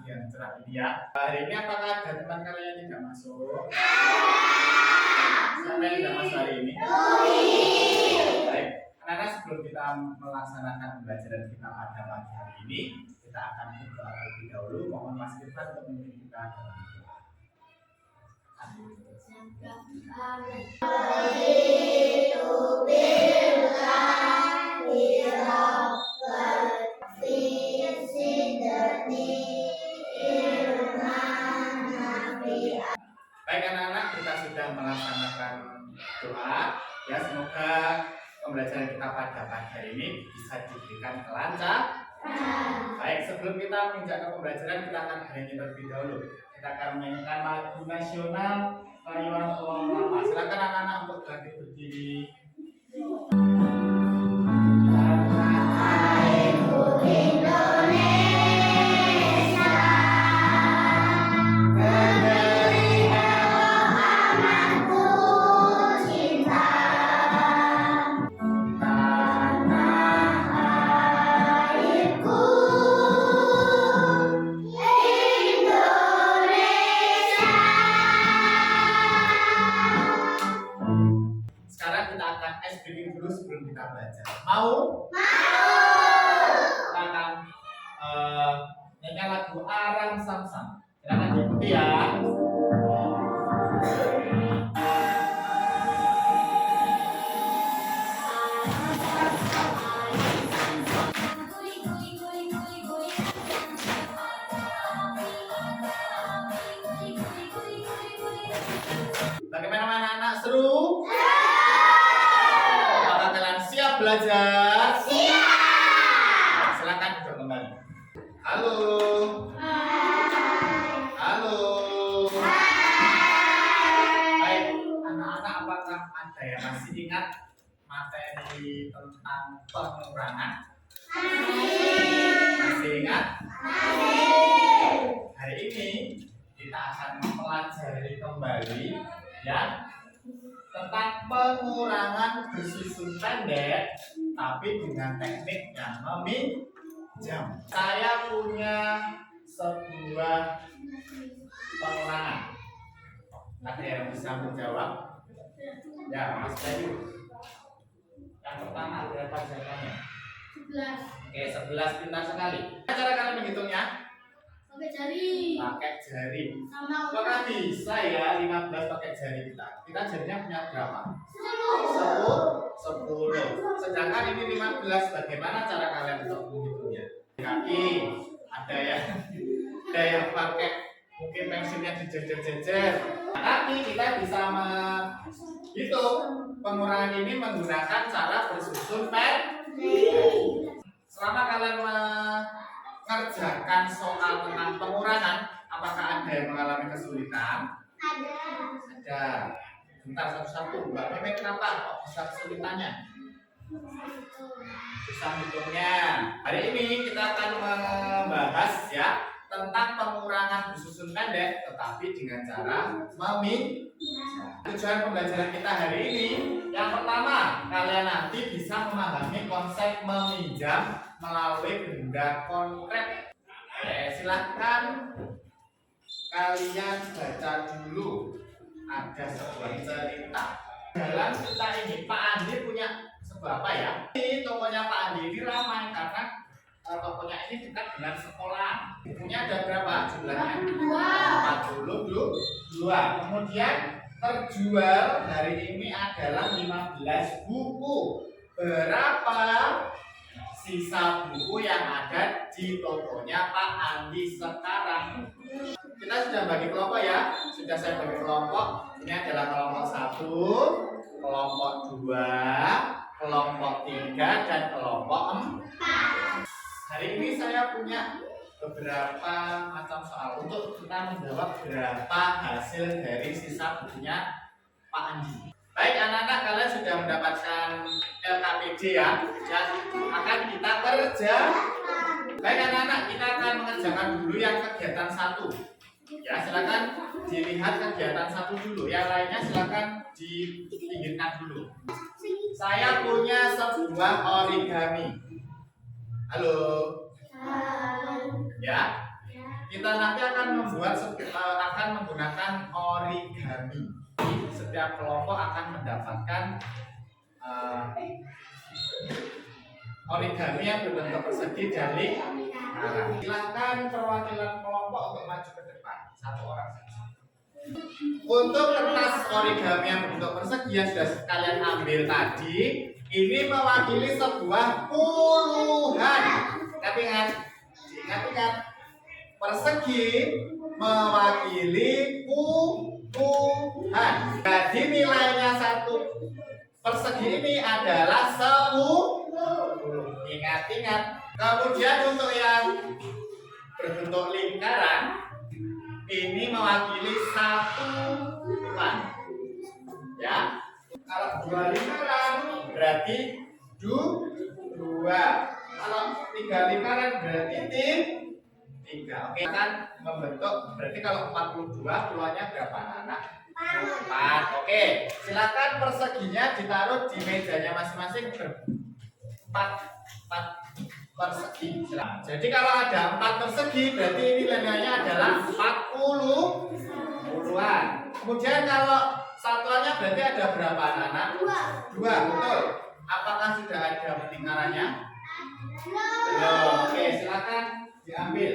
pagi yang cerah ini ya. Hari ini apakah ada teman kalian yang tidak masuk? Siapa yang tidak masuk hari ini? Baik, anak-anak sebelum kita melaksanakan pembelajaran kita pada pagi hari ini, kita akan berdoa terlebih dahulu. Mohon Mas Irfan untuk memimpin kita dalam doa. Baik anak-anak, kita sudah melaksanakan doa. Ya, semoga pembelajaran kita pada pagi hari ini bisa diberikan kelancaran. Baik, sebelum kita menginjak ke pembelajaran, kita akan bernyanyi terlebih dahulu. Kita akan menyanyikan lagu nasional Rayuan Pulau Lama. Silakan anak-anak untuk bangkit berdiri. Dulu sebelum kita belajar. Mau? Kita akan nyanyi lagu Arang Samsam. Silakan diikuti ya. Bagaimana anak-anak, seru? Belajar? Siap. Silakan duduk kembali. Halo. Halo. Baik, anak-anak, apakah ada yang masih ingat materi tentang pengurangan? Masih ingat? Hari ini kita akan mempelajari kembali ya tentang pengurangan bersusun pendek tapi dengan teknik yang meminjam. Saya punya sebuah pengurangan. Ada yang bisa menjawab? Ya, Mas Bayu. Yang pertama berapa jawabannya? 11. Oke, 11, pintar sekali. Cara kalian menghitungnya? Pakai jari. Pakai jari. Apakah bisa ya 15 pakai jari kita? Kita jarinya punya berapa? 10. Sedangkan ini 15. Bagaimana cara kalian untuk menghitungnya? Kaki. Ada yang pakai mungkin pensilnya dijejer-jejer. Tapi kita bisa menghitung pengurangan ini menggunakan cara bersusun pendek. Selama kalian mengerjakan soal tentang pengurangan, apakah ada yang mengalami kesulitan? Ada. Bentar satu-satu. Mbak Meme kenapa kok bisa kesulitannya? Susah hitungnya. Hari ini kita akan membahas ya tentang pengurangan bersusun pendek, tetapi dengan cara meminjam. Tujuan pembelajaran kita hari ini, yang pertama, kalian nanti bisa memahami konsep meminjam melalui benda konkret. Silahkan kalian baca dulu. Ada sebuah cerita. Dalam cerita ini, Pak Andi punya sebuah apa ya? Ini tokonya Pak Andi ini ramai karena tokonya ini dekat dengan sekolah. Bukunya ada berapa jumlahnya? 42. Kemudian terjual hari ini adalah 15 buku. Berapa sisa buku yang ada di tokonya Pak Andi sekarang? Kita sudah bagi kelompok ya. Sudah saya bagi kelompok. Ini adalah kelompok 1, kelompok 2, kelompok 3, dan kelompok 4. Hari ini saya punya beberapa macam soal untuk kita menjawab berapa hasil dari sisa bukunya Pak Andi. Baik anak-anak, kalian sudah mendapatkan LKPD ya. Akan kita kerja. Baik anak-anak, kita akan mengerjakan dulu yang kegiatan 1. Ya, silakan dilihat kegiatan 1 dulu. Yang lainnya silakan dipinggirkan dulu. Saya punya sebuah origami. Halo. Ya. kita nanti akan akan menggunakan origami. Setiap kelompok akan mendapatkan origami yang berbentuk persegi dari arah. Silakan perwakilan kelompok untuk maju ke depan, satu orang saja. Untuk kertas origami yang berbentuk persegi yang sudah kalian ambil tadi, ini mewakili sebuah puluhan. Ingat, persegi mewakili puluhan. Jadi nilainya satu persegi ini adalah 10. Ingat. Kemudian untuk yang berbentuk lingkaran ini mewakili satuan. Ya. Kalau 2 lingkaran berarti 2. Kalau 3 lingkaran berarti 3. Oke, kan membentuk berarti kalau 42 keluarnya berapa anak? 4. Oke, silakan perseginya ditaruh di mejanya masing-masing 4 persegi. Jadi kalau ada 4 persegi berarti ini nilainya adalah 40-an. Kemudian kalau satuannya berarti ada berapa anak-anak? 2, betul. Apakah sudah ada lingkarannya? Belum. Oke, silakan diambil.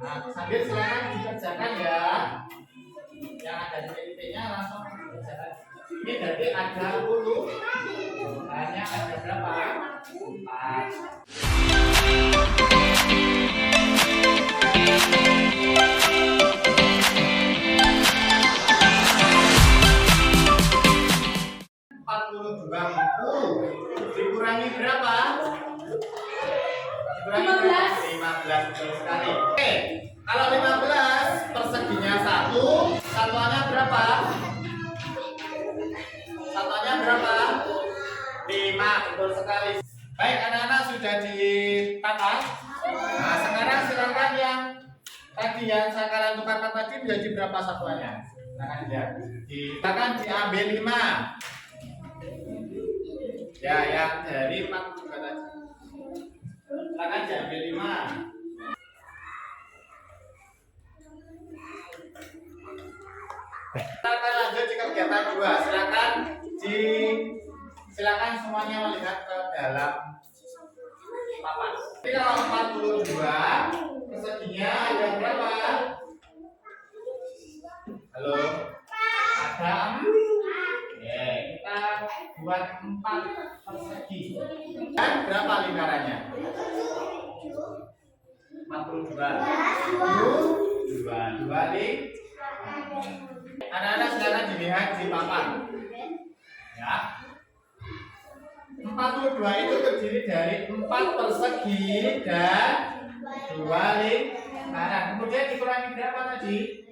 Nah, sambil silakan dikerjakan ya. Yang ada titik-titiknya langsung dikerjakan. Ini berarti ada 10. Hanya ada berapa? 4. Dikurangi berapa? Dikurangi 15. Betul sekali. Oke, kalau 15 perseginya 1, satuannya berapa? Satuannya berapa? 5. Betul sekali. Baik, anak-anak sudah ditata. Nah, sekarang silakan yang tadi yang saya kalian tukarkan tadi menjadi berapa satuannya? Silakan diambil 5. Ya, yang dari 4 juga tadi. Silakan diambil 5. Kita akan lanjut ke kegiatan 2. Silakan semuanya melihat ke dalam papan. Jadi kalau 42 perseginya ada berapa? Halo? Ada 4. Oke, kita buat 4 persegi. Dan berapa lingkarannya? 42. 2 lingkaran. Anak-anak silakan dilihat di papan. Ya. 42 itu terdiri dari 4 persegi dan 2 lingkaran. Kemudian dikurangi berapa tadi?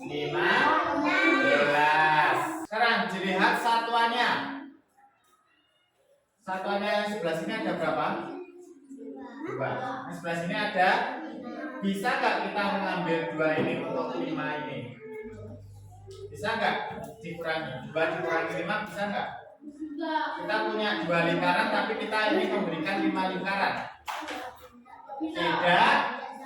15. Sekarang dilihat satuannya. Satuannya yang sebelah sini ada berapa? 2. Yang sebelah sini ada. Bisa nggak kita mengambil 2 ini untuk 5 ini? Bisa nggak dikurangi? 2 dikurangi 5 bisa nggak? Kita punya 2 lingkaran tapi kita ini memberikan 5 lingkaran. Tidak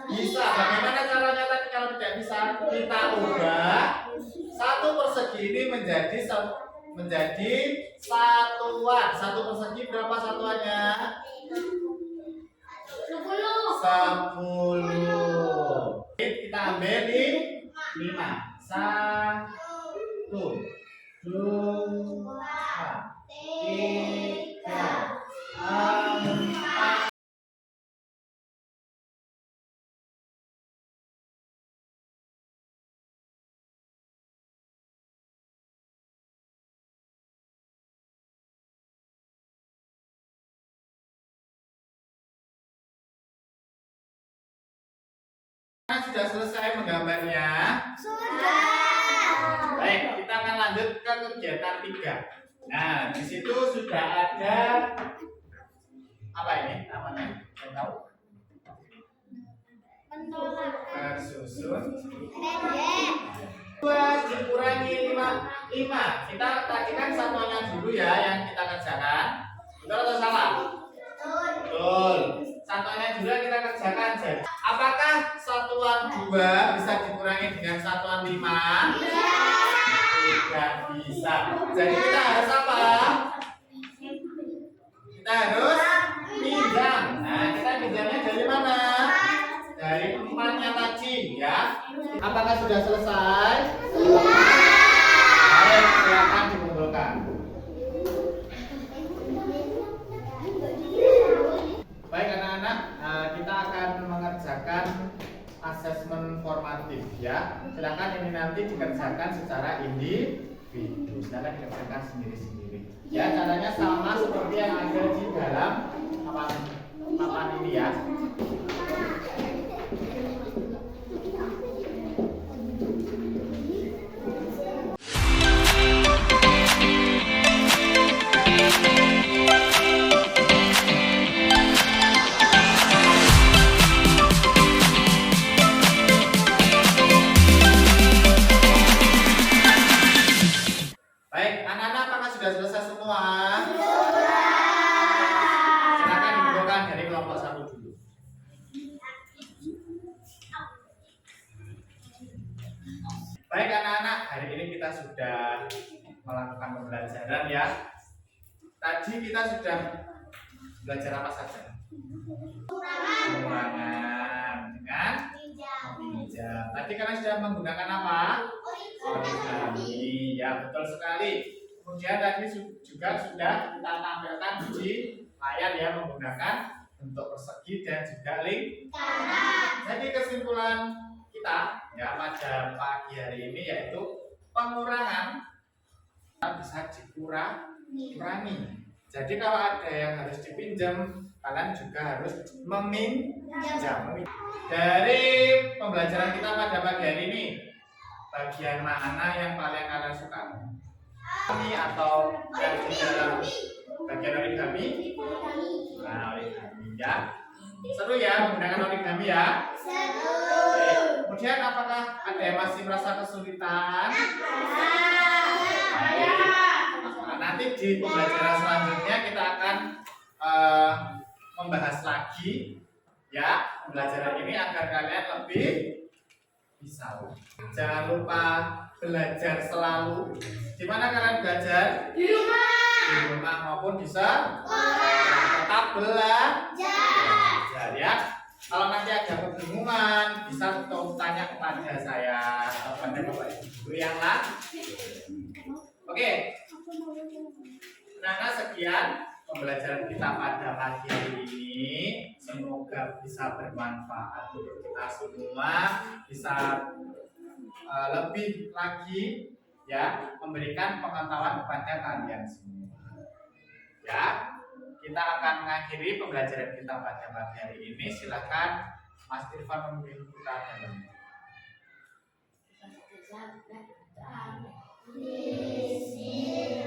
bisa. Bagaimana caranya tadi kalau tidak bisa? Kita ubah 1 persegi ini menjadi satuan. 1 persegi berapa satuannya? 10. Kita ambil di 5. 1, 2, 3, 4. Sudah selesai menggambarnya? Sudah. Baik, kita akan lanjut ke kegiatan 3. Nah, di situ sudah ada apa ini namanya? Saya tahu. Bersusun. 2 dikurangi 5. Kita tadi kan satuannya dulu ya yang kita kerjakan. Betul atau salah? Betul. Contohnya juga kita kerjakan. Jadi, apakah satuan 2 bisa dikurangi dengan satuan 5? Tidak bisa. Jadi kita harus apa? Kita harus pinjam. Nah, kita pinjamnya dari mana? Dari 4-nya tadi, ya. Apakah sudah selesai? Baik, silakan dikumpulkan. Baik anak-anak, kita akan mengerjakan asesmen formatif, ya. Silakan ini nanti dikerjakan secara individu. Silakan dikerjakan sendiri-sendiri. Ya, caranya sama seperti yang ada di dalam papan ini, ya. Baik anak-anak, hari ini kita sudah melakukan pembelajaran, ya. Tadi kita sudah belajar apa saja? Pengurangan dengan meminjam. Tadi kalian sudah menggunakan apa? Origami. Ya, betul sekali. Kemudian tadi juga sudah kita tampilkan di layar, ya, menggunakan bentuk persegi dan juga lingkaran. Jadi kesimpulan kita, ya, pada pagi hari ini yaitu pengurangan bisa dikurangi. Jadi kalau ada yang harus dipinjam, kalian juga harus meminjam. Dari pembelajaran kita pada pagi hari ini, bagian mana yang paling kalian suka? Ini atau yang di dalam bagian origami? Nah, origami, ya. Seru ya menggunakan origami, ya. Kemudian apakah ada yang masih merasa kesulitan? Nah, nanti di pembelajaran selanjutnya kita akan membahas lagi, ya, pembelajaran ini agar kalian lebih bisa. Jangan lupa belajar selalu. Di mana kalian belajar? Di rumah. Di rumah maupun bisa tetap belajar, ya. Kalau nanti ada kebingungan, bisa tanya kepada saya atau kepada Bapak Ibu guru yang lain. Oke. Nah, sekian pembelajaran kita pada pagi hari ini. Semoga bisa bermanfaat untuk kita semua, bisa lebih lagi, ya, memberikan pengetahuan kepada kalian semua. Ya. Kita akan mengakhiri pembelajaran kita pada pagi hari ini. Silakan Mas Irfan memimpin kita dalam. Bismillah.